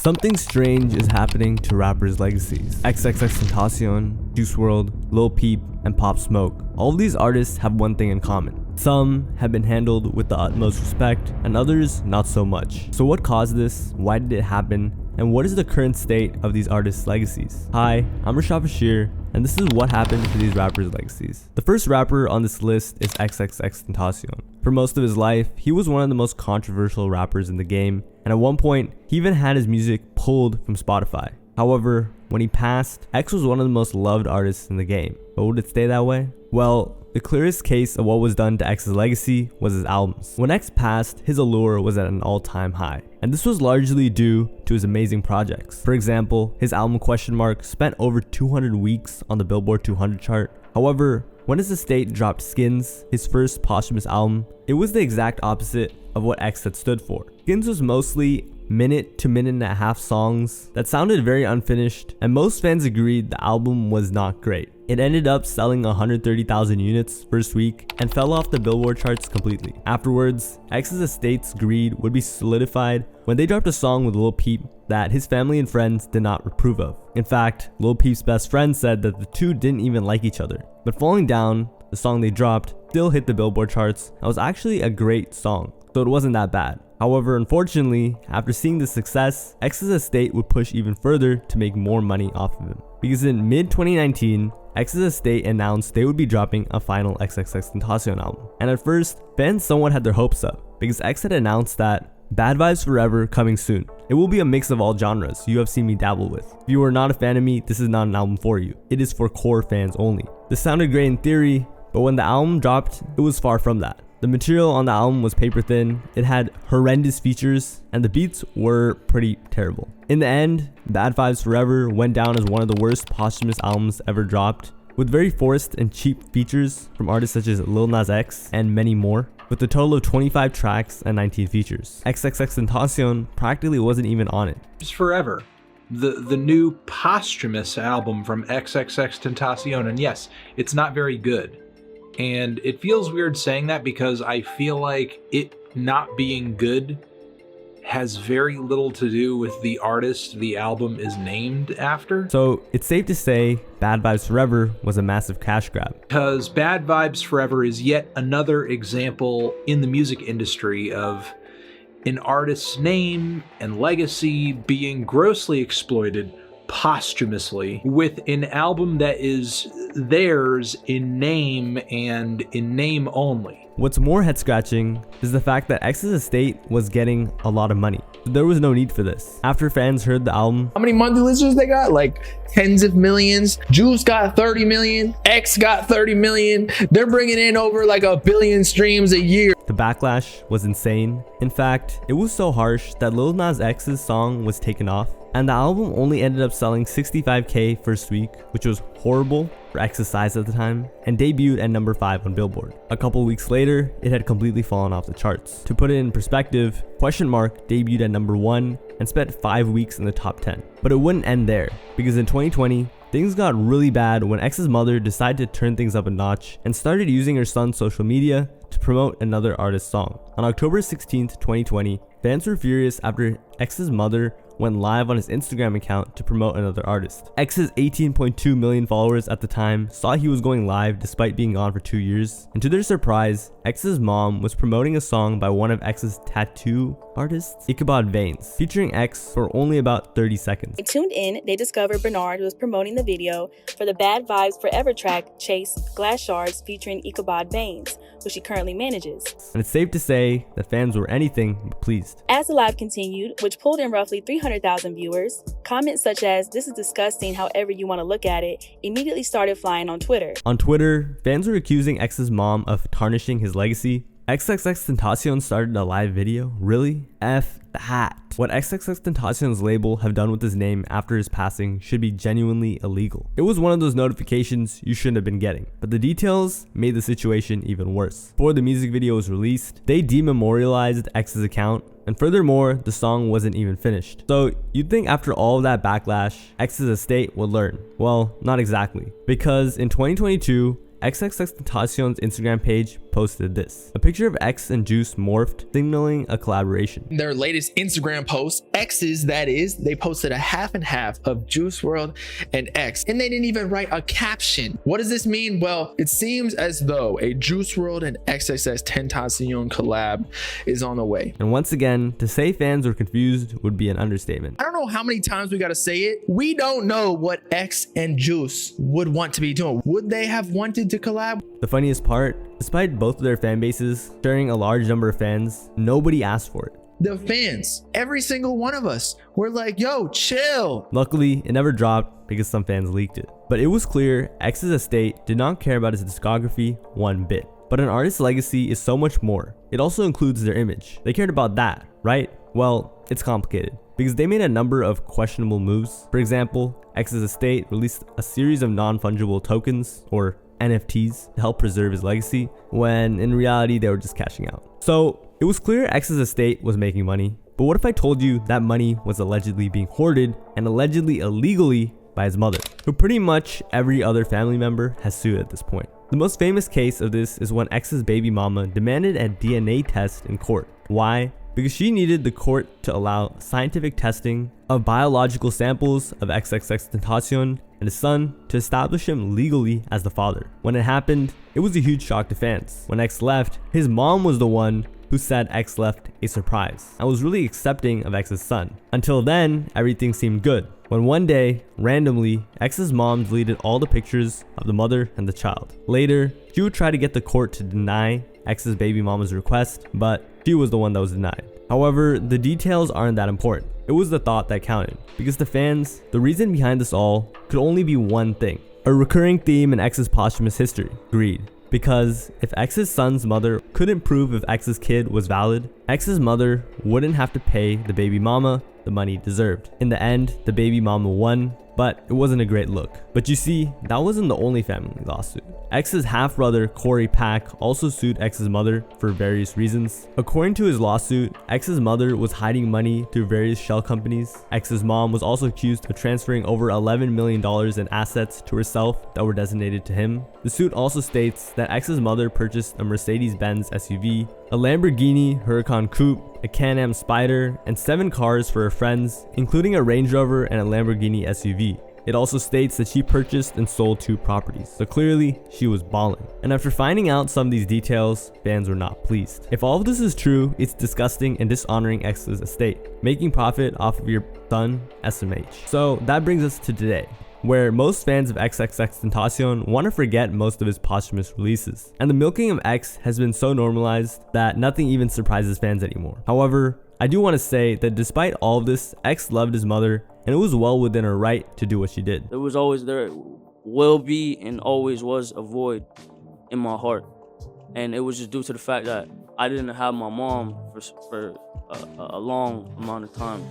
Something strange is happening to rappers' legacies. XXXTentacion, Juice WRLD, Lil Peep, and Pop Smoke. All of these artists have one thing in common. Some have been handled with the utmost respect, and others not so much. So what caused this? Why did it happen? And what is the current state of these artists' legacies? Hi, I'm Rashad Bashir, and this is what happened to these rappers' legacies. The first rapper on this list is XXXTentacion. For most of his life, he was one of the most controversial rappers in the game, and at one point, he even had his music pulled from Spotify. However, when he passed, X was one of the most loved artists in the game. But would it stay that way? Well, the clearest case of what was done to X's legacy was his albums. When X passed, his allure was at an all-time high, and this was largely due to his amazing projects. For example, his album Question Mark spent over 200 weeks on the Billboard 200 chart. However, when his estate dropped Skins, his first posthumous album, it was the exact opposite of what X had stood for. Skins was mostly minute to minute and a half songs that sounded very unfinished, and most fans agreed the album was not great. It ended up selling 130,000 units first week and fell off the Billboard charts completely. Afterwards, X's estate's greed would be solidified when they dropped a song with Lil Peep that his family and friends did not approve of. In fact, Lil Peep's best friend said that the two didn't even like each other. But Falling Down, the song they dropped, still hit the Billboard charts and was actually a great song, so it wasn't that bad. However, unfortunately, after seeing the success, X's estate would push even further to make more money off of him. Because in mid-2019, X's estate announced they would be dropping a final XXXTentacion album. And at first, fans somewhat had their hopes up, because X had announced that Bad Vibes Forever coming soon. It will be a mix of all genres you have seen me dabble with. If you are not a fan of me, this is not an album for you. It is for core fans only. This sounded great in theory, but when the album dropped, it was far from that. The material on the album was paper thin, it had horrendous features, and the beats were pretty terrible. In the end, Bad Vibes Forever went down as one of the worst posthumous albums ever dropped, with very forced and cheap features from artists such as Lil Nas X and many more, with a total of 25 tracks and 19 features. XXXTentacion practically wasn't even on it. It's Forever, the new posthumous album from XXXTentacion, and yes, it's not very good. And it feels weird saying that because I feel like it not being good has very little to do with the artist the album is named after. So it's safe to say Bad Vibes Forever was a massive cash grab. Because Bad Vibes Forever is yet another example in the music industry of an artist's name and legacy being grossly exploited posthumously with an album that is theirs in name and in name only. What's more head scratching is the fact that X's estate was getting a lot of money. There was no need for this. After fans heard the album, how many monthly listeners they got? Like tens of millions. Juice got 30 million. X got 30 million. They're bringing in over like 1 billion streams a year. The backlash was insane. In fact, it was so harsh that Lil Nas X's song was taken off, and the album only ended up selling 65K first week, which was horrible for X's size at the time, and debuted at number 5 on Billboard. A couple weeks later, it had completely fallen off the charts. To put it in perspective, Question Mark debuted at number 1 and spent 5 weeks in the top 10. But it wouldn't end there, because in 2020, things got really bad when X's mother decided to turn things up a notch and started using her son's social media to promote another artist's song. On October 16th, 2020, fans were furious after X's mother went live on his Instagram account to promote another artist. X's 18.2 million followers at the time saw he was going live despite being gone for 2 years, and to their surprise, X's mom was promoting a song by one of X's tattoo artists, Ichabod Veins, featuring X for only about 30 seconds. They tuned in, they discovered Bernard was promoting the video for the Bad Vibes Forever track Chase Glass Shards featuring Ichabod Veins, which he currently manages. And it's safe to say that fans were anything but pleased. As the live continued, which pulled in roughly 300,000 viewers, comments such as "this is disgusting however you want to look at it" immediately started flying on Twitter. On Twitter, fans were accusing X's mom of tarnishing his legacy. XXXTentacion started a live video? Really? F that. What XXXTentacion's label have done with his name after his passing should be genuinely illegal. It was one of those notifications you shouldn't have been getting, but the details made the situation even worse. Before the music video was released, they dememorialized X's account, and furthermore, the song wasn't even finished. So you'd think after all of that backlash, X's estate would learn. Well, not exactly, because in 2022, XXXTentacion's Instagram page posted this. A picture of X and Juice morphed, signaling a collaboration. Their latest Instagram post, X's that is, they posted a half and half of Juice WRLD and X, and they didn't even write a caption. What does this mean? Well, it seems as though a Juice WRLD and XXXTentacion collab is on the way. And once again, to say fans were confused would be an understatement. I don't know how many times we gotta say it. We don't know what X and Juice would want to be doing. Would they have wanted to collab? The funniest part, despite both of their fan bases sharing a large number of fans, nobody asked for it. The fans, every single one of us, were like, yo, chill. Luckily, it never dropped because some fans leaked it. But it was clear X's estate did not care about his discography one bit. But an artist's legacy is so much more. It also includes their image. They cared about that, right? Well, it's complicated because they made a number of questionable moves. For example, X's estate released a series of non-fungible tokens, or NFTs, to help preserve his legacy, when in reality they were just cashing out. So it was clear X's estate was making money, but what if I told you that money was allegedly being hoarded and allegedly illegally by his mother, who pretty much every other family member has sued at this point? The most famous case of this is when X's baby mama demanded a DNA test in court. Why? Because she needed the court to allow scientific testing of biological samples of XXXTentacion and his son to establish him legally as the father. When it happened, it was a huge shock to fans. When X left, his mom was the one who said X left a surprise and was really accepting of X's son. Until then, everything seemed good. When one day, randomly, X's mom deleted all the pictures of the mother and the child. Later, she would try to get the court to deny X's baby mama's request, but she was the one that was denied. However, the details aren't that important. It was the thought that counted. Because to fans, the reason behind this all could only be one thing. A recurring theme in X's posthumous history: greed. Because if X's son's mother couldn't prove if X's kid was valid, X's mother wouldn't have to pay the baby mama the money it deserved. In the end, the baby mama won, but it wasn't a great look. But you see, that wasn't the only family lawsuit. X's half-brother Corey Pack also sued X's mother for various reasons. According to his lawsuit, X's mother was hiding money through various shell companies. X's mom was also accused of transferring over $11 million in assets to herself that were designated to him. The suit also states that X's mother purchased a Mercedes-Benz SUV, a Lamborghini Huracan Coupe, a Can-Am Spyder, and 7 cars for her friends, including a Range Rover and a Lamborghini SUV. It also states that she purchased and sold 2 properties, so clearly she was balling. And after finding out some of these details, fans were not pleased. If all of this is true, it's disgusting and dishonoring X's estate, making profit off of your son, SMH. So that brings us to today, where most fans of XXXTentacion want to forget most of his posthumous releases. And the milking of X has been so normalized that nothing even surprises fans anymore. However, I do want to say that despite all of this, X loved his mother, and it was well within her right to do what she did. There was always, there will be and always was a void in my heart. And it was just due to the fact that I didn't have my mom for a long amount of time.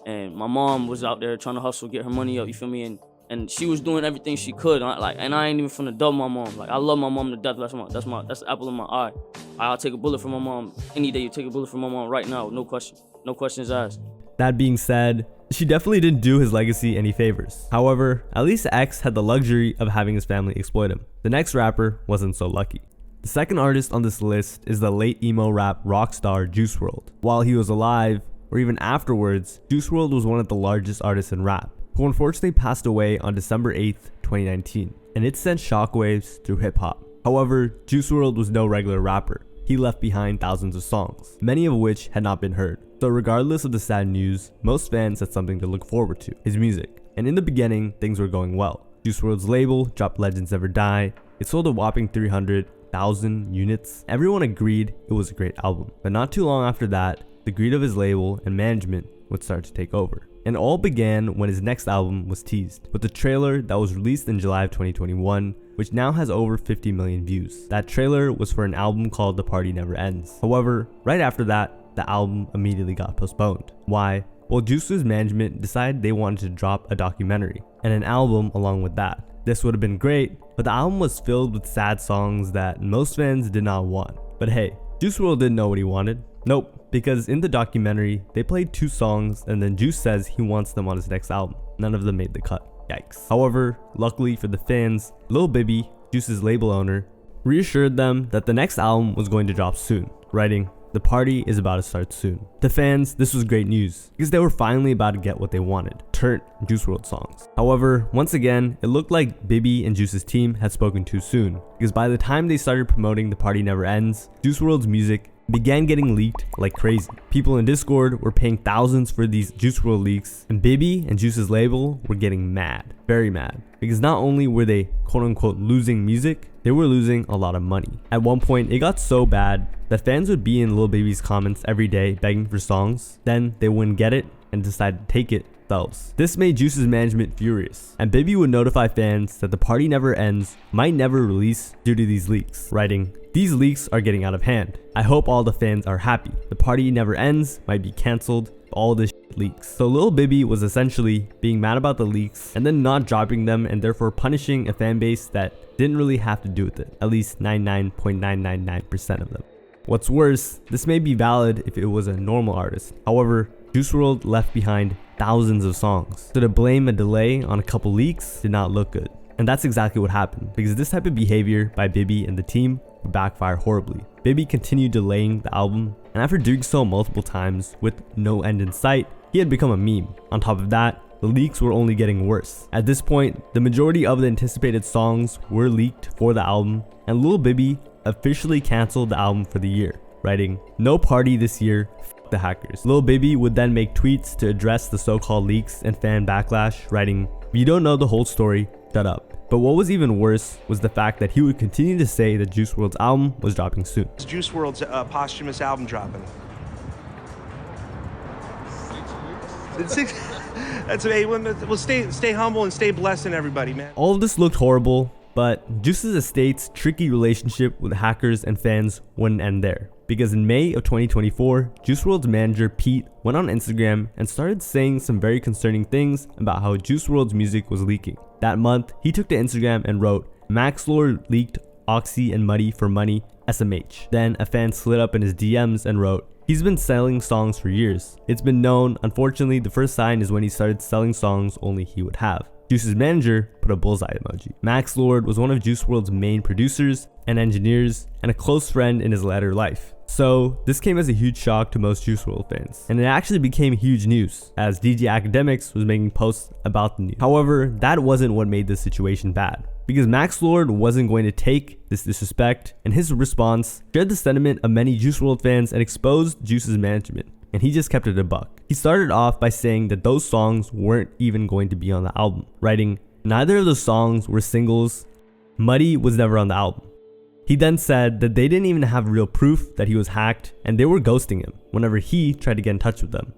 And my mom was out there trying to hustle, get her money up, you feel me? And she was doing everything she could. And I ain't even finna dub my mom. Like, I love my mom to death. That's the apple in my eye. I'll take a bullet for my mom any day. You take a bullet for my mom right now, no question. No questions asked. That being said, she definitely didn't do his legacy any favors. However, at least X had the luxury of having his family exploit him. The next rapper wasn't so lucky. The second artist on this list is the late emo rap rock star Juice WRLD. While he was alive, or even afterwards, Juice WRLD was one of the largest artists in rap, who unfortunately passed away on December 8th, 2019, and it sent shockwaves through hip-hop. However, Juice WRLD was no regular rapper. He left behind thousands of songs, many of which had not been heard. So regardless of the sad news, most fans had something to look forward to: his music. And in the beginning, things were going well. Juice WRLD's label dropped Legends Never Die. It sold a whopping 300,000 units. Everyone agreed it was a great album. But not too long after that, the greed of his label and management would start to take over. And all began when his next album was teased, with a trailer that was released in July of 2021, which now has over 50 million views. That trailer was for an album called The Party Never Ends. However, right after that, the album immediately got postponed. Why? Well, Juice's management decided they wanted to drop a documentary and an album along with that. This would have been great, but the album was filled with sad songs that most fans did not want. But hey, Juice WRLD didn't know what he wanted. Nope, because in the documentary, they played 2 songs and then Juice says he wants them on his next album. None of them made the cut. Yikes. However, luckily for the fans, Lil Bibby, Juice's label owner, reassured them that the next album was going to drop soon, writing, "The party is about to start soon." To fans, this was great news because they were finally about to get what they wanted, turnt Juice WRLD songs. However, once again, it looked like Bibby and Juice's team had spoken too soon, because by the time they started promoting The Party Never Ends, Juice WRLD's music began getting leaked like crazy. People in Discord were paying thousands for these Juice WRLD leaks, and Bibby and Juice's label were getting mad, very mad, because not only were they quote-unquote losing music, they were losing a lot of money. At one point, it got so bad that fans would be in Lil Baby's comments every day begging for songs, then they wouldn't get it and decide to take it themselves. This made Juice's management furious, and Bibby would notify fans that The Party Never Ends might never release due to these leaks, writing, "These leaks are getting out of hand. I hope all the fans are happy. The Party Never Ends might be cancelled. All this leaks." So Lil Bibby was essentially being mad about the leaks and then not dropping them, and therefore punishing a fan base that didn't really have to do with it, at least 99.999% of them. What's worse, this may be valid if it was a normal artist. However, Juice WRLD left behind thousands of songs, so to blame a delay on a couple leaks did not look good. And that's exactly what happened, because this type of behavior by Bibby and the team would backfire horribly. Bibby continued delaying the album, and after doing so multiple times with no end in sight, he had become a meme. On top of that, the leaks were only getting worse. At this point, the majority of the anticipated songs were leaked for the album, and Lil Bibby officially canceled the album for the year, writing, "No party this year, f the hackers." Lil Bibby would then make tweets to address the so-called leaks and fan backlash, writing, "If you don't know the whole story, shut up." But what was even worse was the fact that he would continue to say that Juice WRLD's album was dropping soon. Juice WRLD's posthumous album dropping. 6 weeks? That's amazing. Well, stay humble and stay blessing everybody, man. All of this looked horrible, but Juice's estate's tricky relationship with hackers and fans wouldn't end there. Because in May of 2024, Juice WRLD's manager Pete went on Instagram and started saying some very concerning things about how Juice WRLD's music was leaking. That month, he took to Instagram and wrote, "Max Lord leaked Oxy and Muddy for money, SMH." Then a fan slid up in his DMs and wrote, "He's been selling songs for years. It's been known. Unfortunately, the first sign is when he started selling songs only he would have." Juice's manager put a bullseye emoji. Max Lord was one of Juice WRLD's main producers and engineers, and a close friend in his latter life. So this came as a huge shock to most Juice WRLD fans, and it actually became huge news as DJ Academics was making posts about the news. However, that wasn't what made the situation bad, because Max Lord wasn't going to take this disrespect, and his response shared the sentiment of many Juice WRLD fans and exposed Juice's management, and he just kept it a buck. He started off by saying that those songs weren't even going to be on the album, writing, "Neither of the songs were singles. Muddy was never on the album." He then said that they didn't even have real proof that he was hacked, and they were ghosting him whenever he tried to get in touch with them.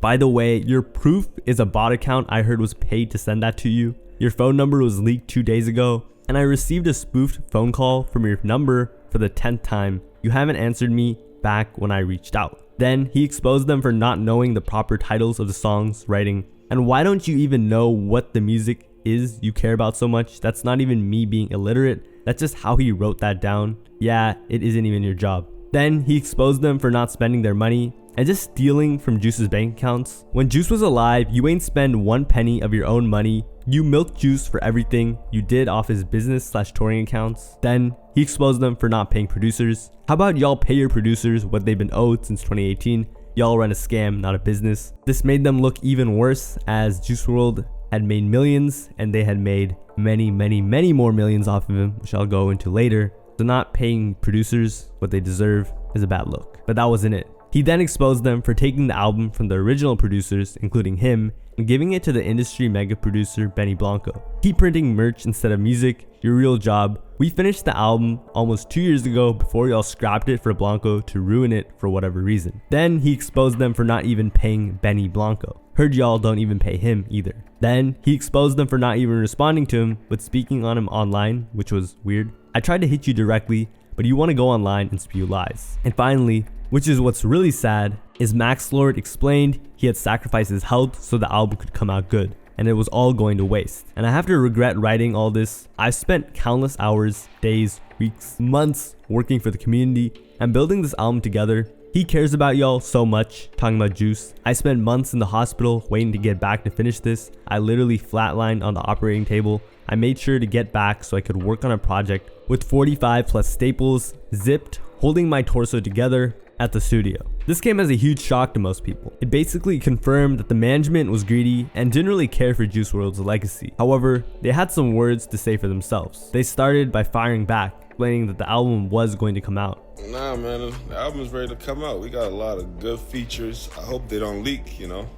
"By the way, your proof is a bot account I heard was paid to send that to you. Your phone number was leaked 2 days ago, and I received a spoofed phone call from your number for the 10th time. You haven't answered me back when I reached out." Then he exposed them for not knowing the proper titles of the songs, writing, "And why don't you even know what the music is you care about so much? That's not even me being illiterate. That's just how he wrote that down. Yeah, it isn't even your job." Then he exposed them for not spending their money and just stealing from Juice's bank accounts. "When Juice was alive, you ain't spend 1 penny of your own money. You milked Juice for everything you did off his business/touring accounts." Then he exposed them for not paying producers. "How about y'all pay your producers what they've been owed since 2018? Y'all run a scam, not a business." This made them look even worse, as Juice WRLD had made millions and they had made many more millions off of him, which I'll go into later. So not paying producers what they deserve is a bad look. But that wasn't it. He then exposed them for taking the album from the original producers, including him, and giving it to the industry mega producer Benny Blanco. "Keep printing merch instead of music, your real job. We finished the album almost 2 years ago before y'all scrapped it for Blanco to ruin it for whatever reason." Then he exposed them for not even paying Benny Blanco. "Heard y'all don't even pay him either." Then he exposed them for not even responding to him, but speaking on him online, which was weird. "I tried to hit you directly, but you want to go online and spew lies." And finally, which is what's really sad, is Max Lord explained he had sacrificed his health so the album could come out good, and it was all going to waste. "And I have to regret writing all this. I've spent countless hours, days, weeks, months working for the community and building this album together, He cares about y'all so much, talking about Juice. I spent months in the hospital waiting to get back to finish this. I literally flatlined on the operating table. I made sure to get back so I could work on a project with 45 plus staples, zipped, holding my torso together at the studio. This came as a huge shock to most people. It basically confirmed that the management was greedy and didn't really care for Juice WRLD's legacy. However, they had some words to say for themselves. They started by firing back, explaining that the album was going to come out. Nah, man, the album's ready to come out. We got a lot of good features. I hope they don't leak, you know,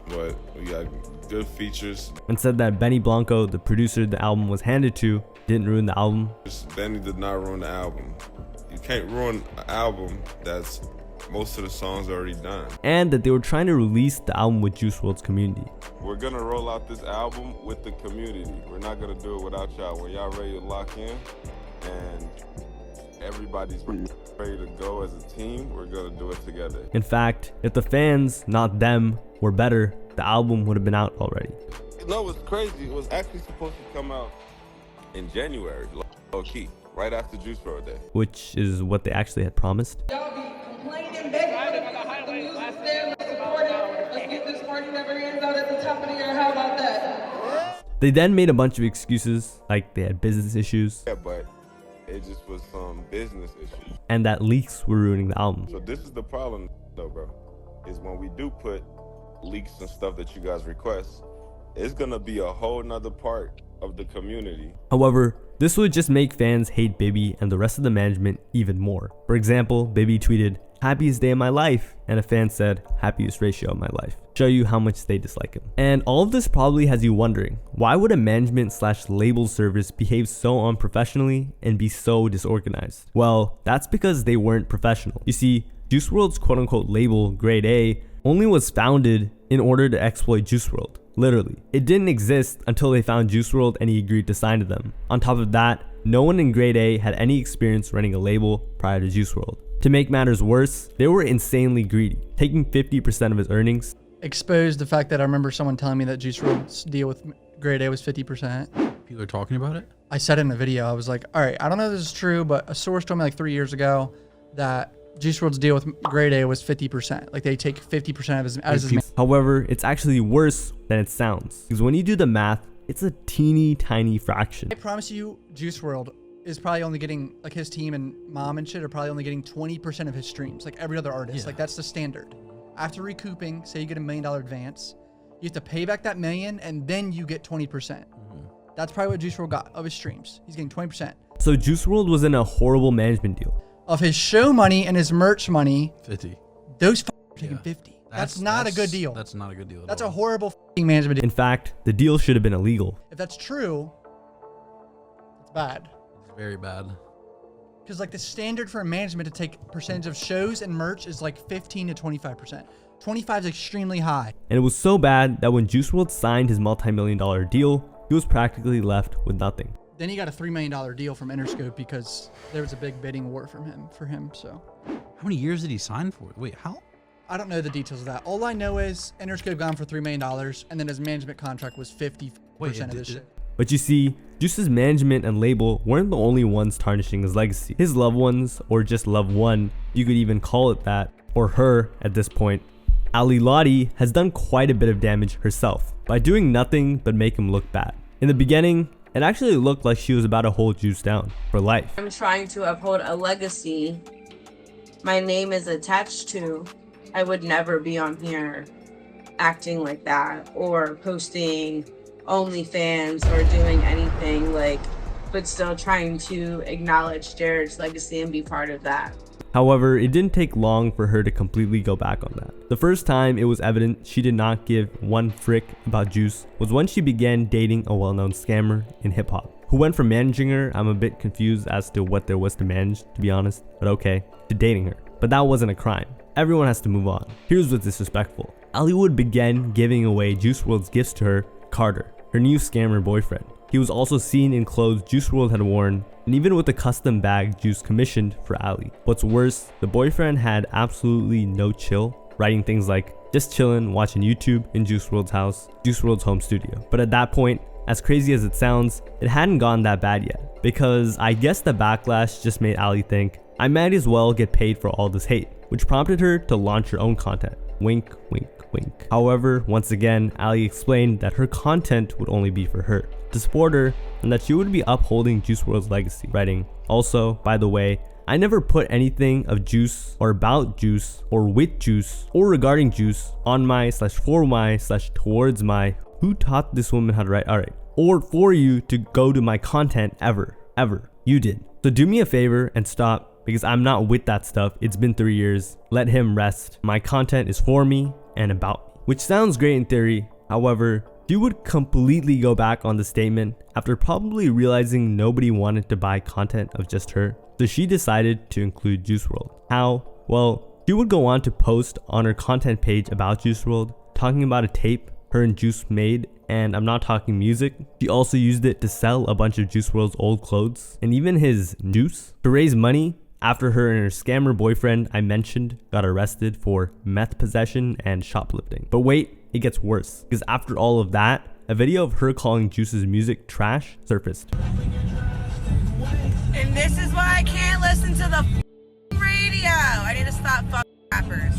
but we got good features. And said that Benny Blanco, the producer the album was handed to, didn't ruin the album. Benny did not ruin the album. You can't ruin an album that's most of the songs already done. And that they were trying to release the album with Juice WRLD's community. We're gonna roll out this album with the community. We're not gonna do it without y'all. When y'all ready to lock in and everybody's ready to go as a team, we're gonna do it together. In fact, if the fans, not them, were better, the album would have been out already. You know what's crazy? It was actually supposed to come out in January, low key, right after Juice WRLD Day. Which is what they actually had promised. Y'all be complaining, begging for the music stand, let's support it. Let's get this party never ends out at the top of the year. How about that? They then made a bunch of excuses, like they had business issues. Yeah, but it just was some business issues. And that leaks were ruining the album. So this is the problem though, bro, is when we do put leaks and stuff that you guys request, it's gonna be a whole nother part of the community. However, this would just make fans hate Bibby and the rest of the management even more. For example, Bibby tweeted, "Happiest day of my life," and a fan said, "Happiest ratio of my life." Show you how much they dislike him. And all of this probably has you wondering, why would a management/label service behave so unprofessionally and be so disorganized? Well, that's because they weren't professional. You see, Juice WRLD's quote-unquote label, Grade A, only was founded in order to exploit Juice WRLD. Literally. It didn't exist until they found Juice WRLD and he agreed to sign to them. On top of that, no one in Grade A had any experience running a label prior to Juice WRLD. To make matters worse, they were insanely greedy, taking 50% of his earnings. Exposed the fact that I remember someone telling me that Juice WRLD's deal with Grade A was 50%. People are talking about it? I said in the video, I was like, all right, I don't know if this is true, but a source told me like 3 years ago that Juice WRLD's deal with Grade A was 50%. Like they take 50% of his However, it's actually worse than it sounds. Because when you do the math, it's a teeny tiny fraction. I promise you, Juice WRLD is probably only getting, like his team and mom and shit are probably only getting 20% of his streams, like every other artist. Yeah. Like that's the standard. After recouping, say you get $1 million advance, you have to pay back that million and then you get 20%. That's probably what Juice WRLD got of his streams. He's getting 20%. So Juice WRLD was in a horrible management deal. Of his show money and his merch money, 50. those are taking 50. That's not a good deal. That's not a good deal at That's all. a horrible management deal. In fact, the deal should have been illegal. If that's true, it's bad. It's very bad. Because like the standard for management to take percentage of shows and merch is like 15 to 25%. 25 is extremely high. And it was so bad that when Juice WRLD signed his multi-million-dollar deal, he was practically left with nothing. Then he got a $3 million deal from Interscope because there was a big bidding war for him. So How many years did he sign for? Wait, how? I don't know the details of that. All I know is Interscope got him for $3 million, and then his management contract was 50% of this shit. But you see, Juice's management and label weren't the only ones tarnishing his legacy. His loved ones, or just loved one, you could even call it that, or her at this point, Lotti has done quite a bit of damage herself by doing nothing but make him look bad. In the beginning, it actually looked like she was about to hold Juice down for life. I'm trying to uphold a legacy my name is attached to. I would never be on here acting like that or posting OnlyFans or doing anything like, but still trying to acknowledge Jared's legacy and be part of that. However, it didn't take long for her to completely go back on that. The first time it was evident she did not give one frick about Juice was when she began dating a well-known scammer in hip-hop, who went from managing her, I'm a bit confused as to what there was to manage, to be honest, but okay, to dating her. But that wasn't a crime. Everyone has to move on. Here's what's disrespectful. Wood began giving away Juice WRLD's gifts to her, Carter, her new scammer boyfriend. He was also seen in clothes Juice WRLD had worn, and even with a custom bag Juice commissioned for Ali. What's worse, the boyfriend had absolutely no chill, writing things like, just chillin', watching YouTube in Juice WRLD's house, Juice WRLD's home studio. But at that point, as crazy as it sounds, it hadn't gone that bad yet, because I guess the backlash just made Ali think, I might as well get paid for all this hate. which prompted her to launch her own content. Wink, wink, wink. However, once again, Ali explained that her content would only be for her, to support her, and that she would be upholding Juice WRLD's legacy, writing, "Also, by the way, I never put anything of Juice or about Juice or with Juice or regarding Juice on my /for my /towards my who taught this woman how to write, alright, or for you to go to my content ever. You did. So do me a favor and stop, because I'm not with that stuff. It's been 3 years. Let him rest. My content is for me and about me." Which sounds great in theory. However, she would completely go back on the statement after probably realizing nobody wanted to buy content of just her. So she decided to include Juice WRLD. How? Well, she would go on to post on her content page about Juice WRLD, talking about a tape her and Juice made, and I'm not talking music. She also used it to sell a bunch of Juice WRLD's old clothes, and even his juice, to raise money after her and her scammer boyfriend I mentioned got arrested for meth possession and shoplifting. But wait, it gets worse, because after all of that, a video of her calling Juice's music trash surfaced. And this is why I can't listen to the radio. I need to stop rappers.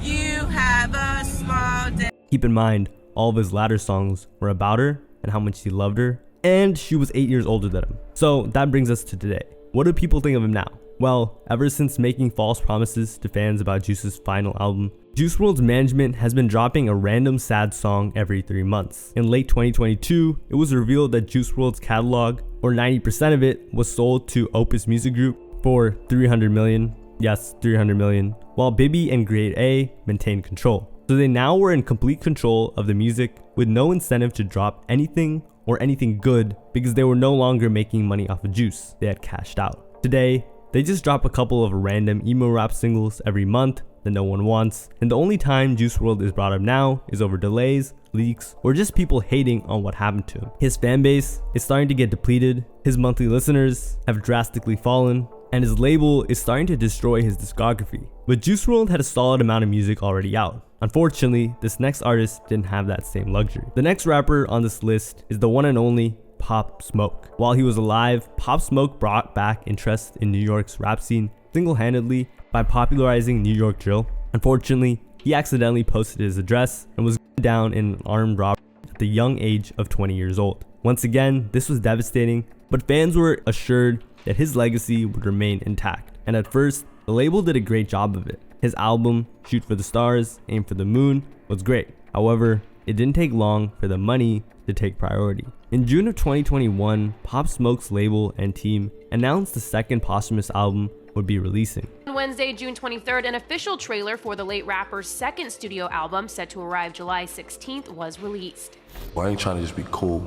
You have a small dick. Keep in mind, all of his latter songs were about her and how much he loved her, and she was 8 years older than him. So that brings us to today. What do people think of him now? Well, ever since making false promises to fans about Juice's final album, Juice WRLD's management has been dropping a random sad song every 3 months. In late 2022, it was revealed that Juice WRLD's catalog, or 90% of it, was sold to Opus Music Group for $300 million. Yes, $300 million. While Bibby and Grade A maintained control. So they now were in complete control of the music with no incentive to drop anything or anything good because they were no longer making money off of Juice. They had cashed out. Today, they just drop a couple of random emo rap singles every month that no one wants, and the only time Juice WRLD is brought up now is over delays, leaks, or just people hating on what happened to him. His fan base is starting to get depleted, his monthly listeners have drastically fallen, and his label is starting to destroy his discography. But Juice WRLD had a solid amount of music already out. Unfortunately, this next artist didn't have that same luxury. The next rapper on this list is the one and only Pop Smoke. While he was alive, Pop Smoke brought back interest in New York's rap scene single-handedly by popularizing New York drill. Unfortunately, he accidentally posted his address and was gunned down in an armed robbery at the young age of 20 years old. Once again, this was devastating, but fans were assured that his legacy would remain intact. And at first, the label did a great job of it. His album, Shoot for the Stars, Aim for the Moon, was great. However, it didn't take long for the money to take priority. In June of 2021, Pop Smoke's label and team announced the second posthumous album would be releasing. On Wednesday, June 23rd, an official trailer for the late rapper's second studio album, set to arrive July 16th, was released. Well, I ain't trying to just be cool.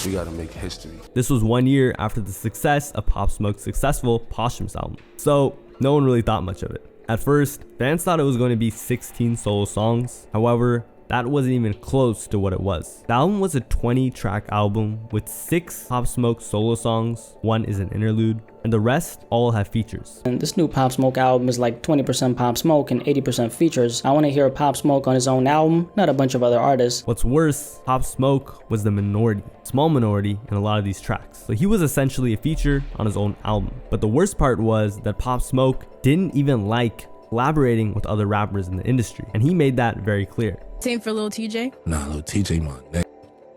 We gotta make history. This was 1 year after the success of Pop Smoke's successful posthumous album, so no one really thought much of it. At first, fans thought it was going to be 16 solo songs. However, that wasn't even close to what it was. The album was a 20-track album with 6 Pop Smoke solo songs, 1 is an interlude, and the rest all have features. And this new Pop Smoke album is like 20% Pop Smoke and 80% features. I want to hear Pop Smoke on his own album, not a bunch of other artists. What's worse, Pop Smoke was the minority, small minority in a lot of these tracks. So he was essentially a feature on his own album. But the worst part was that Pop Smoke didn't even like collaborating with other rappers in the industry, and he made that very clear. Same for Lil TJ? Nah, Lil TJ, my nigga.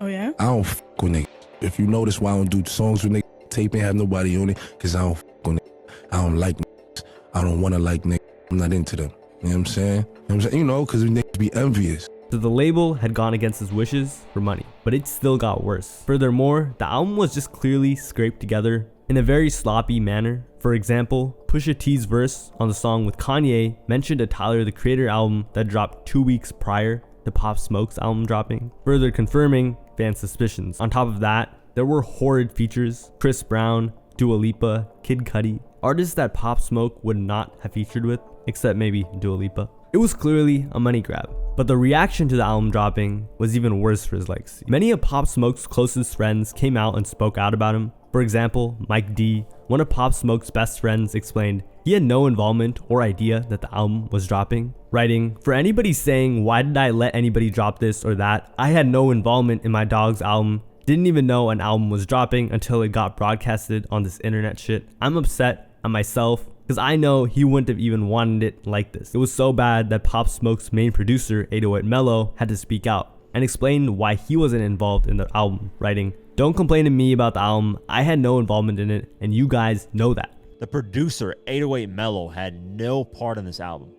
Oh yeah? I don't f with nigga. If you notice why I don't do songs with nigga, tape ain't have nobody on it, cause I don't f with nigga. I don't like niggas. I don't wanna like niggas. I'm not into them. You know what I'm saying? You know what I'm saying? You know, cause we niggas be envious. So the label had gone against his wishes for money, but it still got worse. Furthermore, the album was just clearly scraped together in a very sloppy manner. For example, Pusha T's verse on the song with Kanye mentioned a Tyler the Creator album that dropped 2 weeks prior to Pop Smoke's album dropping, further confirming fans' suspicions. On top of that, there were horrid features: Chris Brown, Dua Lipa, Kid Cudi, artists that Pop Smoke would not have featured with, except maybe Dua Lipa. It was clearly a money grab. But the reaction to the album dropping was even worse for his legacy. Many of Pop Smoke's closest friends came out and spoke out about him. For example, Mike D, one of Pop Smoke's best friends, explained he had no involvement or idea that the album was dropping, writing, "For anybody saying, why did I let anybody drop this or that? I had no involvement in my dog's album. didn't even know an album was dropping until it got broadcasted on this internet shit. I'm upset at myself because I know he wouldn't have even wanted it like this. It was so bad that Pop Smoke's main producer, 808 Mello, had to speak out and explain why he wasn't involved in the album, writing, "Don't complain to me about the album. I had no involvement in it, and you guys know that." The producer, 808 Mello, had no part in this album.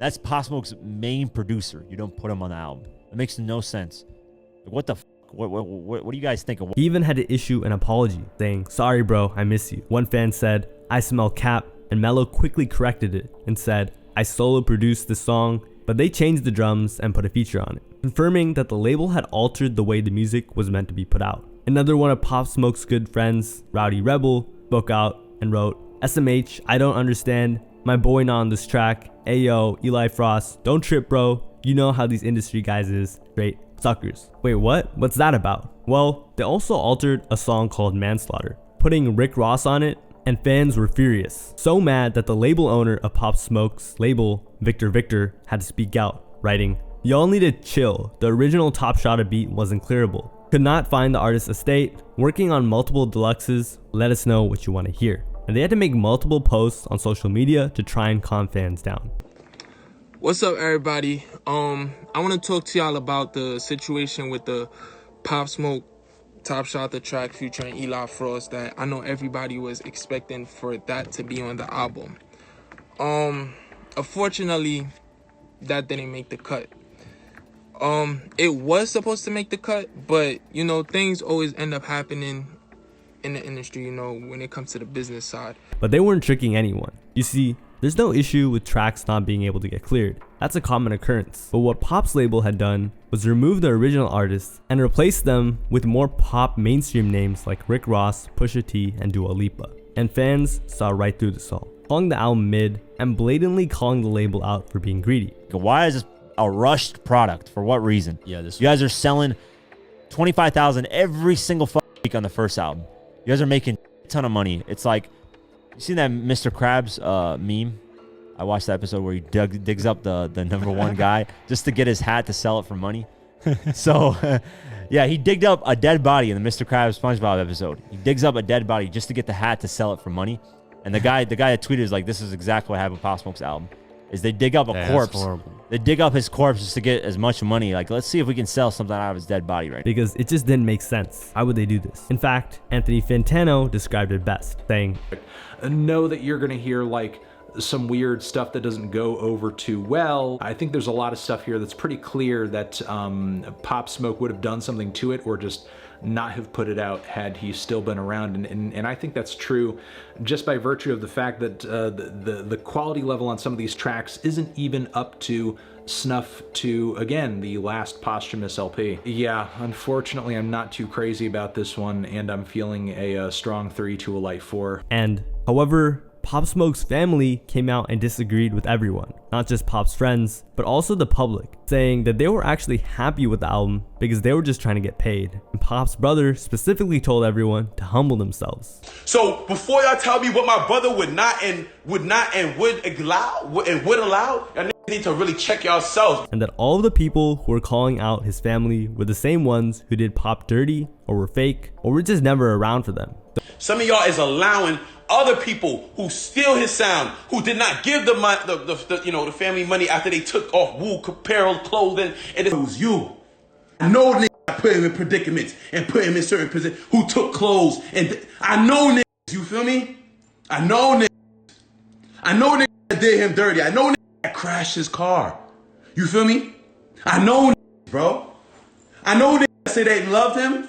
That's Pop Smoke's main producer. You don't put him on the album. It makes no sense. Like, what the f? What do you guys think of? He even had to issue an apology, saying, "Sorry, bro, I miss you." One fan said, "I smell cap," and Mello quickly corrected it and said, "I solo produced this song, but they changed the drums and put a feature on it," confirming that the label had altered the way the music was meant to be put out. Another one of Pop Smoke's good friends, Rowdy Rebel, spoke out and wrote, "SMH, I don't understand. My boy not on this track. Ayo, Eli Frost, don't trip, bro. You know how these industry guys is. Straight suckers." Wait, what? What's that about? Well, they also altered a song called Manslaughter, putting Rick Ross on it, and fans were furious. So mad that the label owner of Pop Smoke's label, Victor Victor, had to speak out, writing, "Y'all need to chill. The original Top Shotta beat wasn't clearable. Could not find the artist's estate. Working on multiple deluxes. Let us know what you want to hear." And they had to make multiple posts on social media to try and calm fans down. What's up, everybody? I want to talk to y'all about the situation with the Pop Smoke Top Shotta track featuring Eli Frost that I know everybody was expecting for that to be on the album. Unfortunately, that didn't make the cut. It was supposed to make the cut, but you know, things always end up happening in the industry, you know, when it comes to the business side. But they weren't tricking anyone. You see, there's no issue with tracks not being able to get cleared. That's a common occurrence. But what Pop's label had done was remove the original artists and replace them with more pop mainstream names like Rick Ross, Pusha T, and Dua Lipa. And fans saw right through this all, calling the album mid and blatantly calling the label out for being greedy. Why is this a rushed product? For what reason? Yeah, you guys are selling 25,000 every single week on the first album. You guys are making a ton of money. It's like, you seen that Mr. Krabs meme? I watched the episode where he digs up the number one guy just to get his hat to sell it for money. So, yeah, he digged up a dead body in the Mr. Krabs SpongeBob episode. He digs up a dead body just to get the hat to sell it for money. And the guy that tweeted is like, this is exactly what happened with Pop Smoke's album. Is they dig up a corpse. They dig up his corpse just to get as much money. Like, let's see if we can sell something out of his dead body right now. Because it just didn't make sense. Why would they do this? In fact, Anthony Fantano described it best, saying, "Know that you're going to hear like some weird stuff that doesn't go over too well. I think there's a lot of stuff here that's pretty clear that Pop Smoke would have done something to it or just not have put it out had he still been around." And I think that's true just by virtue of the fact that the quality level on some of these tracks isn't even up to snuff to, again, the last Posthumous LP. Yeah, unfortunately, I'm not too crazy about this one, and I'm feeling a strong 3 to a light 4. And, however, Pop Smoke's family came out and disagreed with everyone, not just Pop's friends, but also the public, saying that they were actually happy with the album because they were just trying to get paid. And Pop's brother specifically told everyone to humble themselves. So before y'all tell me what my brother would allow, y'all need to really check yourselves. And that all of the people who were calling out his family were the same ones who did Pop dirty or were fake or were just never around for them. Some of y'all is allowing other people who steal his sound, who did not give the family money after they took off Woo apparel, clothing, and it was you. I know niggas that put him in predicaments and put him in certain positions, who took clothes, and I know niggas, you feel me? I know niggas that did him dirty. I know niggas that crashed his car. You feel me? I know niggas, bro. I know niggas that say they loved him,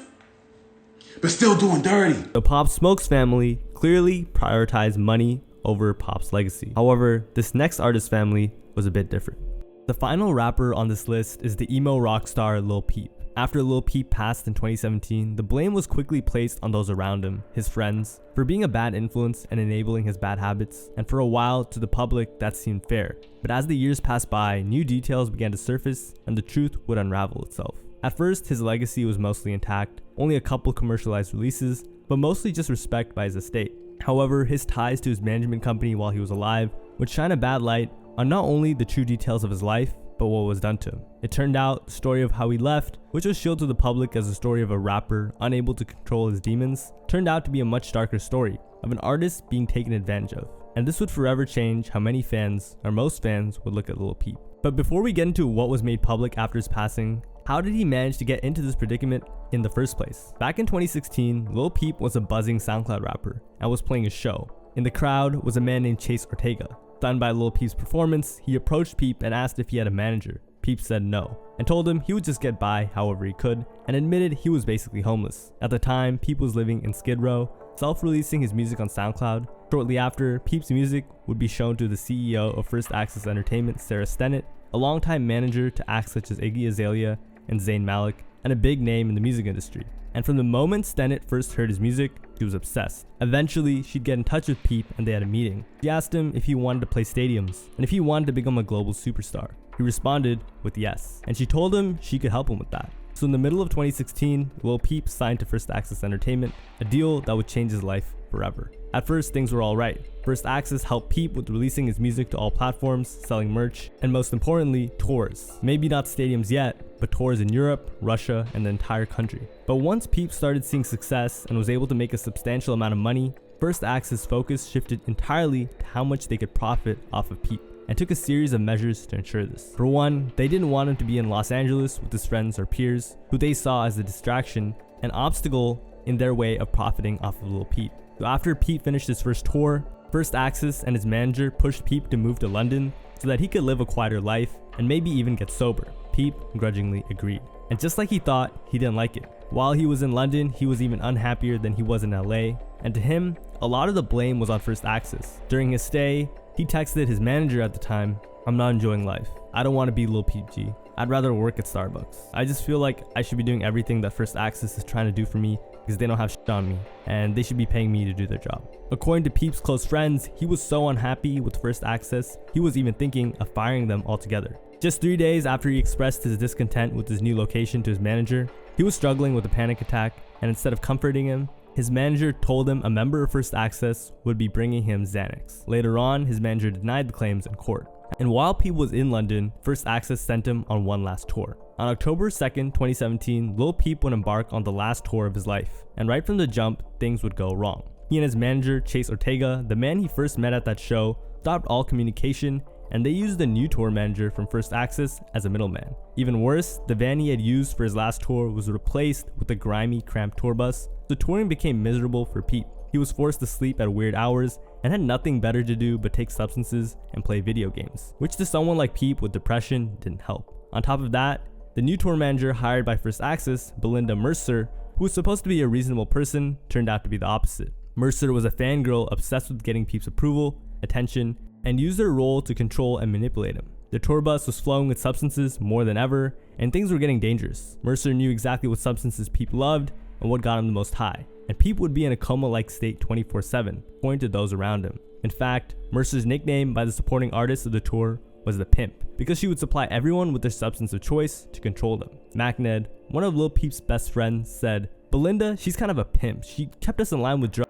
but still doing dirty. The Pop Smoke's family clearly prioritized money over Pop's legacy. However, this next artist family was a bit different. The final rapper on this list is the emo rock star Lil Peep. After Lil Peep passed in 2017, the blame was quickly placed on those around him, his friends, for being a bad influence and enabling his bad habits, and for a while to the public that seemed fair. But as the years passed by, new details began to surface and the truth would unravel itself. At first, his legacy was mostly intact, only a couple commercialized releases, but mostly just respect by his estate. However, his ties to his management company while he was alive would shine a bad light on not only the true details of his life, but what was done to him. It turned out the story of how he left, which was shown to the public as a story of a rapper unable to control his demons, turned out to be a much darker story of an artist being taken advantage of. And this would forever change how many fans, or most fans, would look at Lil Peep. But before we get into what was made public after his passing, how did he manage to get into this predicament in the first place? Back in 2016, Lil Peep was a buzzing SoundCloud rapper and was playing a show. In the crowd was a man named Chase Ortega. Stunned by Lil Peep's performance, he approached Peep and asked if he had a manager. Peep said no, and told him he would just get by however he could, and admitted he was basically homeless. At the time, Peep was living in Skid Row, self-releasing his music on SoundCloud. Shortly after, Peep's music would be shown to the CEO of First Access Entertainment, Sarah Stennett, a longtime manager to acts such as Iggy Azalea and Zayn Malik, and a big name in the music industry. And from the moment Stennett first heard his music, she was obsessed. Eventually, she'd get in touch with Peep and they had a meeting. She asked him if he wanted to play stadiums and if he wanted to become a global superstar. He responded with yes, and she told him she could help him with that. So in the middle of 2016, Lil Peep signed to First Access Entertainment, a deal that would change his life forever. At first, things were alright. First Access helped Peep with releasing his music to all platforms, selling merch, and most importantly, tours. Maybe not stadiums yet, but tours in Europe, Russia, and the entire country. But once Peep started seeing success and was able to make a substantial amount of money, First Access focus shifted entirely to how much they could profit off of Peep, and took a series of measures to ensure this. For one, they didn't want him to be in Los Angeles with his friends or peers, who they saw as a distraction, an obstacle in their way of profiting off of Lil Peep. So after Peep finished his first tour, First Access and his manager pushed Peep to move to London so that he could live a quieter life and maybe even get sober. Peep grudgingly agreed. And just like he thought, he didn't like it. While he was in London, he was even unhappier than he was in LA, and to him, a lot of the blame was on First Access. During his stay, he texted his manager at the time, "I'm not enjoying life. I don't want to be Lil Peep G. I'd rather work at Starbucks. I just feel like I should be doing everything that First Access is trying to do for me because they don't have shit on me, and they should be paying me to do their job." According to Peep's close friends, he was so unhappy with First Access, he was even thinking of firing them altogether. Just 3 days after he expressed his discontent with his new location to his manager, he was struggling with a panic attack, and instead of comforting him, his manager told him a member of First Access would be bringing him Xanax. Later on, his manager denied the claims in court. And while Peep was in London, First Access sent him on one last tour. On October 2nd, 2017, Lil Peep would embark on the last tour of his life, and right from the jump, things would go wrong. He and his manager, Chase Ortega, the man he first met at that show, stopped all communication, and they used the new tour manager from First Access as a middleman. Even worse, the van he had used for his last tour was replaced with a grimy, cramped tour bus, so touring became miserable for Peep. He was forced to sleep at weird hours and had nothing better to do but take substances and play video games, which to someone like Peep with depression didn't help. On top of that, the new tour manager hired by First Access, Belinda Mercer, who was supposed to be a reasonable person, turned out to be the opposite. Mercer was a fangirl obsessed with getting Peep's approval, attention, and used her role to control and manipulate him. The tour bus was flowing with substances more than ever, and things were getting dangerous. Mercer knew exactly what substances Peep loved and what got him the most high, and Peep would be in a coma-like state 24/7, according to those around him. In fact, Mercer's nickname by the supporting artists of the tour was the Pimp, because she would supply everyone with their substance of choice to control them. MacNed, one of Lil Peep's best friends, said, "Belinda, she's kind of a pimp. She kept us in line with drugs.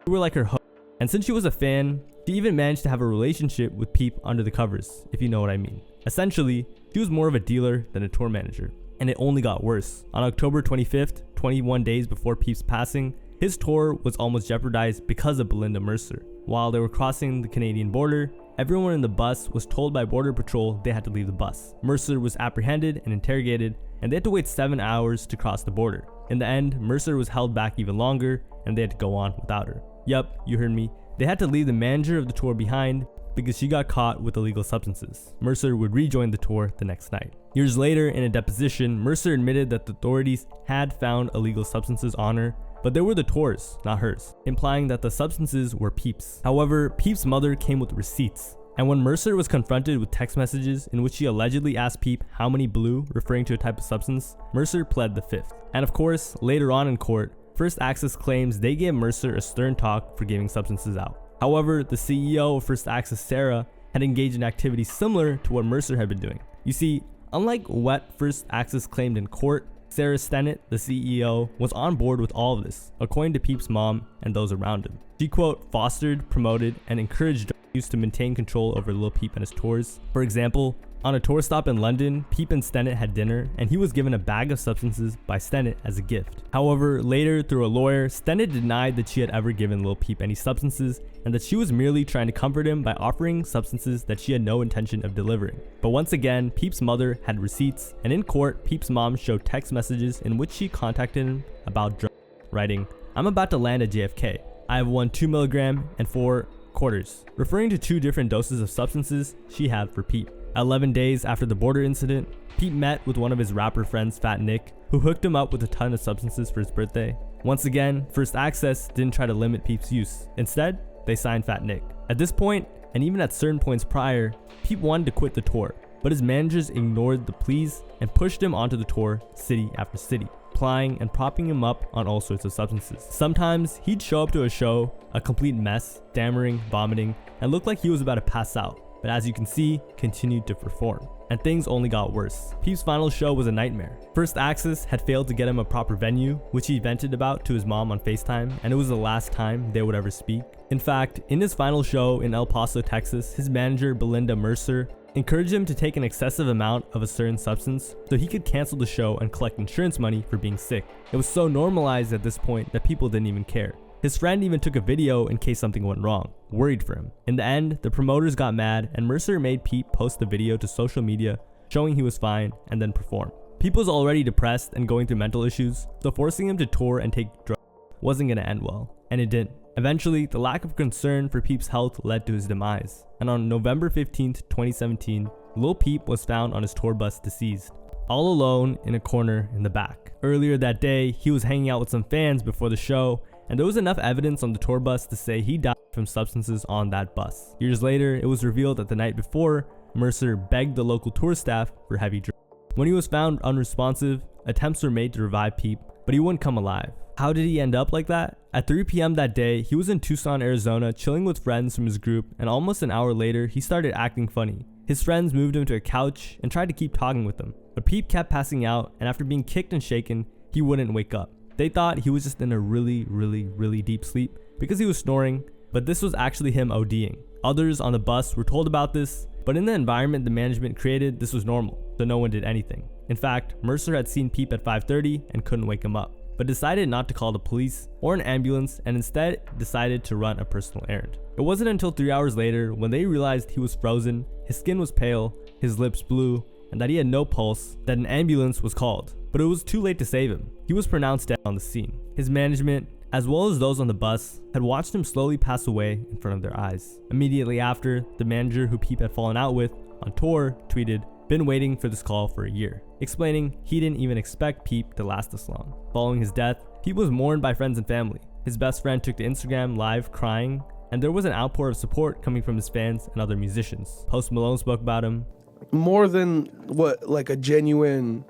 We were like her host. And since she was a fan, she even managed to have a relationship with Peep under the covers, if you know what I mean. Essentially, she was more of a dealer than a tour manager. And it only got worse. On October 25th, 21 days before Peep's passing, his tour was almost jeopardized because of Belinda Mercer. While they were crossing the Canadian border, everyone in the bus was told by Border Patrol they had to leave the bus. Mercer was apprehended and interrogated, and they had to wait 7 hours to cross the border. In the end, Mercer was held back even longer, and they had to go on without her. Yup, you heard me. They had to leave the manager of the tour behind because she got caught with illegal substances. Mercer would rejoin the tour the next night. Years later, in a deposition, Mercer admitted that the authorities had found illegal substances on her, but they were the tour's, not hers, implying that the substances were Peep's. However, Peep's mother came with receipts, and when Mercer was confronted with text messages in which she allegedly asked Peep how many blew, referring to a type of substance, Mercer pled the fifth. And of course, later on in court, First Access claims they gave Mercer a stern talk for giving substances out. However, the CEO of First Access, Sarah, had engaged in activities similar to what Mercer had been doing. You see, unlike what First Access claimed in court, Sarah Stennett, the CEO, was on board with all of this, according to Peep's mom and those around him. She, quote, fostered, promoted, and encouraged drug use to maintain control over Lil Peep and his tours. For example, On a tour stop in London, Peep and Stennett had dinner, and he was given a bag of substances by Stennett as a gift. However, later, through a lawyer, Stennett denied that she had ever given Lil Peep any substances, and that she was merely trying to comfort him by offering substances that she had no intention of delivering. But once again, Peep's mother had receipts, and in court, Peep's mom showed text messages in which she contacted him about drugs, writing, "I'm about to land at JFK. I have 1 2 milligram and 4 quarters," referring to 2 different doses of substances she had for Peep. 11 days after the border incident, Peep met with one of his rapper friends, Fat Nick, who hooked him up with a ton of substances for his birthday. Once again, First Access didn't try to limit Peep's use. Instead, they signed Fat Nick. At this point, and even at certain points prior, Peep wanted to quit the tour, but his managers ignored the pleas and pushed him onto the tour city after city, applying and propping him up on all sorts of substances. Sometimes he'd show up to a show, a complete mess, stammering, vomiting, and looked like he was about to pass out, but as you can see, continued to perform. And things only got worse. Peep's final show was a nightmare. First Access had failed to get him a proper venue, which he vented about to his mom on FaceTime, and it was the last time they would ever speak. In fact, in his final show in El Paso, Texas, his manager, Belinda Mercer, encouraged him to take an excessive amount of a certain substance so he could cancel the show and collect insurance money for being sick. It was so normalized at this point that people didn't even care. His friend even took a video in case something went wrong, worried for him. In the end, the promoters got mad and Mercer made Peep post the video to social media showing he was fine and then perform. Peep was already depressed and going through mental issues, so forcing him to tour and take drugs wasn't going to end well, and it didn't. Eventually, the lack of concern for Peep's health led to his demise, and on November 15th, 2017, Lil Peep was found on his tour bus deceased, all alone in a corner in the back. Earlier that day, he was hanging out with some fans before the show, and there was enough evidence on the tour bus to say he died from substances on that bus. Years later, it was revealed that the night before, Mercer begged the local tour staff for heavy drugs. When he was found unresponsive, attempts were made to revive Peep, but he wouldn't come alive. How did he end up like that? At 3 p.m. that day, he was in Tucson, Arizona, chilling with friends from his group, and almost an hour later, he started acting funny. His friends moved him to a couch and tried to keep talking with him, but Peep kept passing out, and after being kicked and shaken, he wouldn't wake up. They thought he was just in a really deep sleep because he was snoring, but this was actually him ODing. Others on the bus were told about this, but in the environment the management created, this was normal, so no one did anything. In fact, Mercer had seen Peep at 5:30 and couldn't wake him up, but decided not to call the police or an ambulance and instead decided to run a personal errand. It wasn't until 3 hours later when they realized he was frozen, his skin was pale, his lips blue, and that he had no pulse, that an ambulance was called. But it was too late to save him. He was pronounced dead on the scene. His management, as well as those on the bus, had watched him slowly pass away in front of their eyes. Immediately after, the manager who Peep had fallen out with on tour tweeted, "Been waiting for this call for a year," explaining he didn't even expect Peep to last this long. Following his death, Peep was mourned by friends and family. His best friend took to Instagram live crying, and there was an outpour of support coming from his fans and other musicians. Post Malone spoke about him. More than what, like a genuine,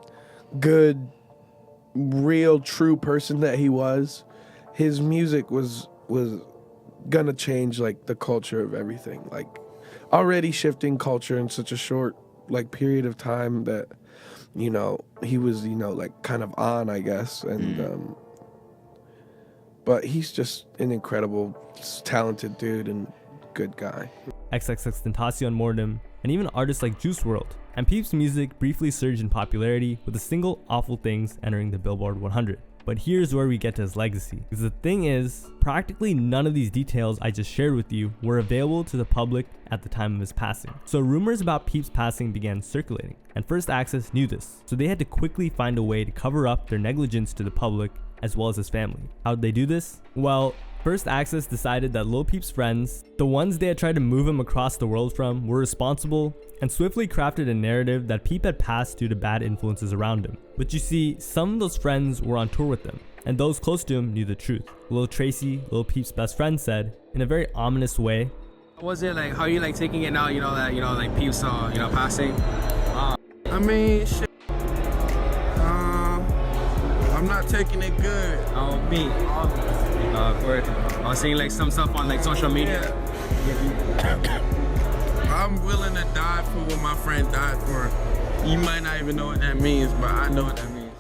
good, real, true person that he was, his music was gonna change like the culture of everything. Like already shifting culture in such a short like period of time that, you know, he was, you know, like kind of on, I guess. And but he's just an incredible, talented dude and good guy. XXXTentacion mourned him, and even artists like Juice WRLD. And Peep's music briefly surged in popularity with the single Awful Things entering the Billboard 100. But here's where we get to his legacy. Because the thing is, practically none of these details I just shared with you were available to the public at the time of his passing. So rumors about Peep's passing began circulating, and First Access knew this. So they had to quickly find a way to cover up their negligence to the public as well as his family. How did they do this? Well, First Access decided that Lil Peep's friends, the ones they had tried to move him across the world from, were responsible and swiftly crafted a narrative that Peep had passed due to bad influences around him. But you see, some of those friends were on tour with them, and those close to him knew the truth. Lil Tracy, Lil Peep's best friend, said, in a very ominous way, "Was it like, how you like taking it now, that, like Peep saw, passing?" I mean, shit. I'm not taking it good. Oh, me. I was seeing like some stuff on like social media. I'm willing to die for what my friend died for. You might not even know what that means, but I know what that means.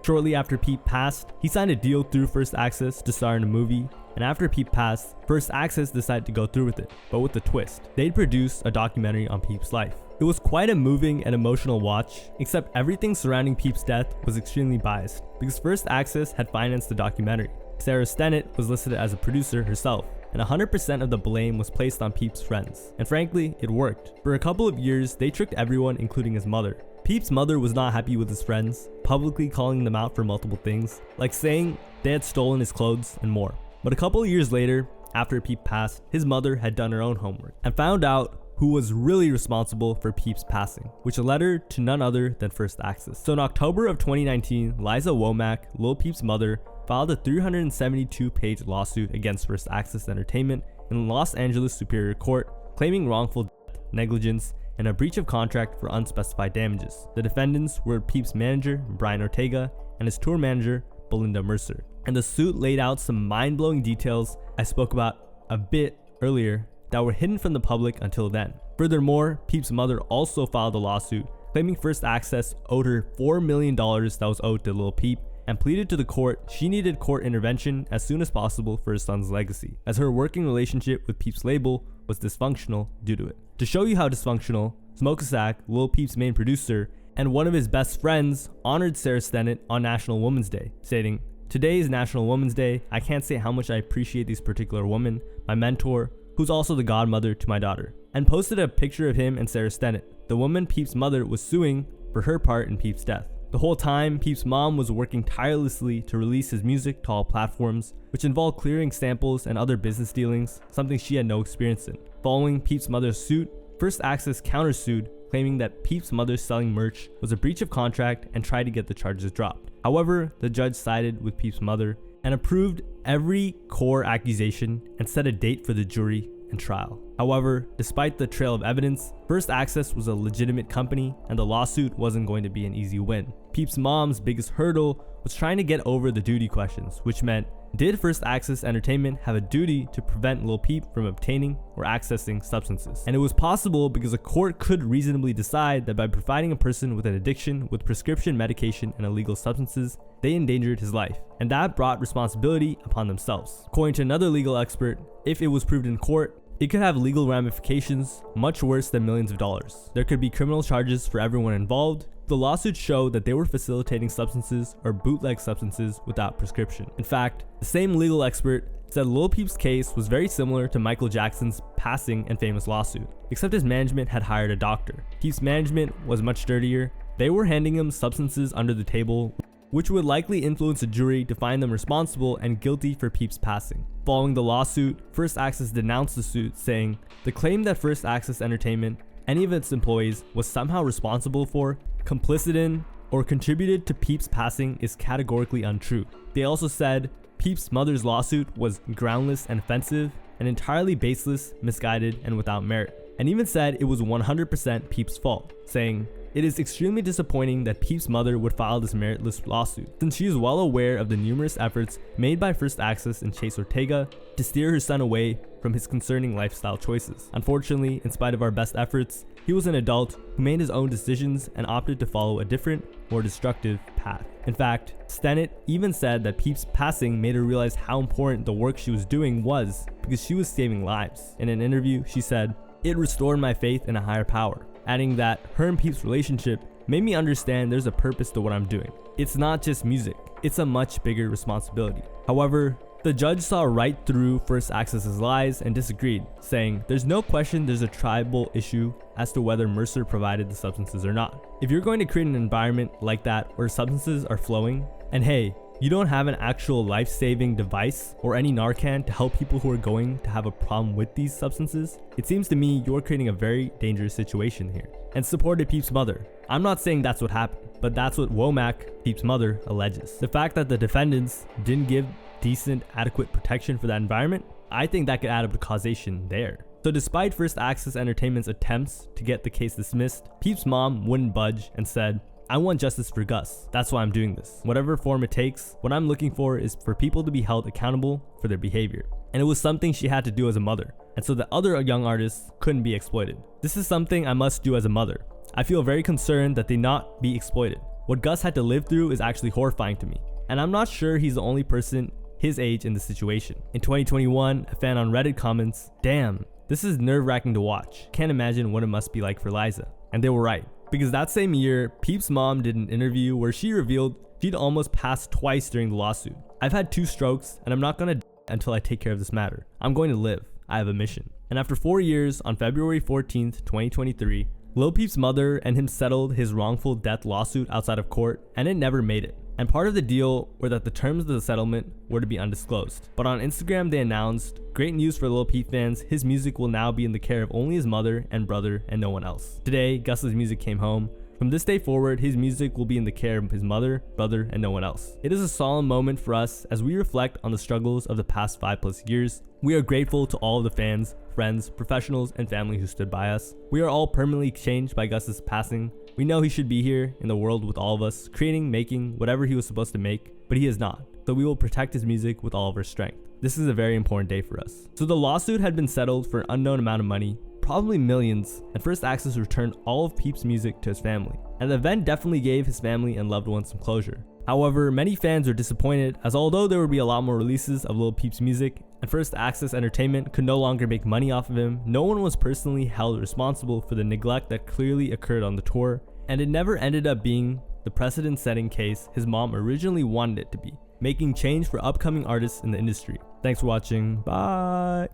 Shortly after Peep passed, he signed a deal through First Access to star in a movie, and after Peep passed, First Access decided to go through with it, but with a twist. They'd produce a documentary on Peep's life. It It was quite a moving and emotional watch, except everything surrounding Peep's death was extremely biased, because First Access had financed the documentary. Sarah Stennett was listed as a producer herself, and 100% of the blame was placed on Peep's friends. And frankly, it worked. For a couple of years, they tricked everyone, including his mother. Peep's mother was not happy with his friends, publicly calling them out for multiple things, like saying they had stolen his clothes and more. But a couple of years later, after Peep passed, his mother had done her own homework and found out who was really responsible for Peep's passing, which led her to none other than First Access. So in October of 2019, Liza Womack, Lil Peep's mother, filed a 372-page lawsuit against First Access Entertainment in Los Angeles Superior Court, claiming wrongful death, negligence, and a breach of contract for unspecified damages. The defendants were Peep's manager, Brian Ortega, and his tour manager, Belinda Mercer. And the suit laid out some mind-blowing details I spoke about a bit earlier that were hidden from the public until then. Furthermore, Peep's mother also filed a lawsuit claiming First Access owed her $4 million that was owed to Lil Peep, and pleaded to the court she needed court intervention as soon as possible for her son's legacy, as her working relationship with Peep's label was dysfunctional due to it. To show you how dysfunctional, Smokesack, Lil Peep's main producer, and one of his best friends honored Sarah Stennett on National Women's Day, stating, "Today is National Women's Day. I can't say how much I appreciate this particular woman, my mentor, who's also the godmother to my daughter," and posted a picture of him and Sarah Stennett, the woman Peep's mother was suing for her part in Peep's death. The whole time, Peep's mom was working tirelessly to release his music to all platforms, which involved clearing samples and other business dealings, something she had no experience in. Following Peep's mother's suit, First Access countersued, claiming that Peep's mother selling merch was a breach of contract and tried to get the charges dropped. However, the judge sided with Peep's mother and approved every core accusation and set a date for the jury and trial. However, despite the trail of evidence, First Access was a legitimate company and the lawsuit wasn't going to be an easy win. Peep's mom's biggest hurdle was trying to get over the duty questions, which meant, did First Access Entertainment have a duty to prevent Lil Peep from obtaining or accessing substances? And it was possible because a court could reasonably decide that by providing a person with an addiction with prescription medication and illegal substances, they endangered his life, and that brought responsibility upon themselves. According to another legal expert, if it was proved in court, it could have legal ramifications much worse than millions of dollars. There could be criminal charges for everyone involved. The lawsuits show that they were facilitating substances or bootleg substances without prescription. In fact, the same legal expert said Lil Peep's case was very similar to Michael Jackson's passing and famous lawsuit, except his management had hired a doctor. Peep's management was much dirtier. They were handing him substances under the table, which would likely influence a jury to find them responsible and guilty for Peep's passing. Following the lawsuit, First Access denounced the suit, saying, "The claim that First Access Entertainment, any of its employees, was somehow responsible for, complicit in, or contributed to Peep's passing is categorically untrue." They also said Peep's mother's lawsuit was groundless and offensive, and entirely baseless, misguided, and without merit, and even said it was 100% Peep's fault, saying, "It is extremely disappointing that Peep's mother would file this meritless lawsuit, since she is well aware of the numerous efforts made by First Access and Chase Ortega to steer her son away from his concerning lifestyle choices. Unfortunately, in spite of our best efforts, he was an adult who made his own decisions and opted to follow a different, more destructive path." In fact, Stennett even said that Peep's passing made her realize how important the work she was doing was because she was saving lives. In an interview, she said, "It restored my faith in a higher power," adding that her and Peep's relationship made me understand there's a purpose to what I'm doing. It's not just music, it's a much bigger responsibility. However, the judge saw right through First Access's lies and disagreed, saying, "There's no question there's a tribal issue as to whether Mercer provided the substances or not. If you're going to create an environment like that where substances are flowing, and hey, you don't have an actual life-saving device or any Narcan to help people who are going to have a problem with these substances, it seems to me you're creating a very dangerous situation here," and supported Peep's mother. I'm not saying that's what happened, but that's what Womack, Peep's mother, alleges. The fact that the defendants didn't give decent, adequate protection for that environment, I think that could add up to causation there. So despite First Access Entertainment's attempts to get the case dismissed, Peep's mom wouldn't budge and said, "I want justice for Gus. That's why I'm doing this. Whatever form it takes, what I'm looking for is for people to be held accountable for their behavior." And it was something she had to do as a mother, and so the other young artists couldn't be exploited. This is something I must do as a mother. I feel very concerned that they not be exploited. What Gus had to live through is actually horrifying to me, and I'm not sure he's the only person his age in this situation. In 2021, a fan on Reddit comments, "Damn, this is nerve-wracking to watch. Can't imagine what it must be like for Liza." And they were right. Because that same year, Peep's mom did an interview where she revealed she'd almost passed twice during the lawsuit. I've had 2 strokes and I'm not gonna until I take care of this matter. I'm going to live. I have a mission. And after 4 years, on February 14th, 2023, Lil Peep's mother and him settled his wrongful death lawsuit outside of court, and it never made it. And part of the deal were that the terms of the settlement were to be undisclosed. But on Instagram they announced, great news for Lil Peep fans, his music will now be in the care of only his mother and brother and no one else. Today, Gus's music came home. From this day forward, his music will be in the care of his mother, brother, and no one else. It is a solemn moment for us as we reflect on the struggles of the past 5+ years. We are grateful to all of the fans, friends, professionals, and family who stood by us. We are all permanently changed by Gus's passing. We know he should be here in the world with all of us, creating, making whatever he was supposed to make, but he is not. So we will protect his music with all of our strength. This is a very important day for us. So the lawsuit had been settled for an unknown amount of money, probably millions, and First Access returned all of Peep's music to his family. And the event definitely gave his family and loved ones some closure. However, many fans were disappointed, as although there would be a lot more releases of Lil Peep's music, and First Access Entertainment could no longer make money off of him, no one was personally held responsible for the neglect that clearly occurred on the tour, and it never ended up being the precedent-setting case his mom originally wanted it to be, making change for upcoming artists in the industry. Thanks for watching, bye!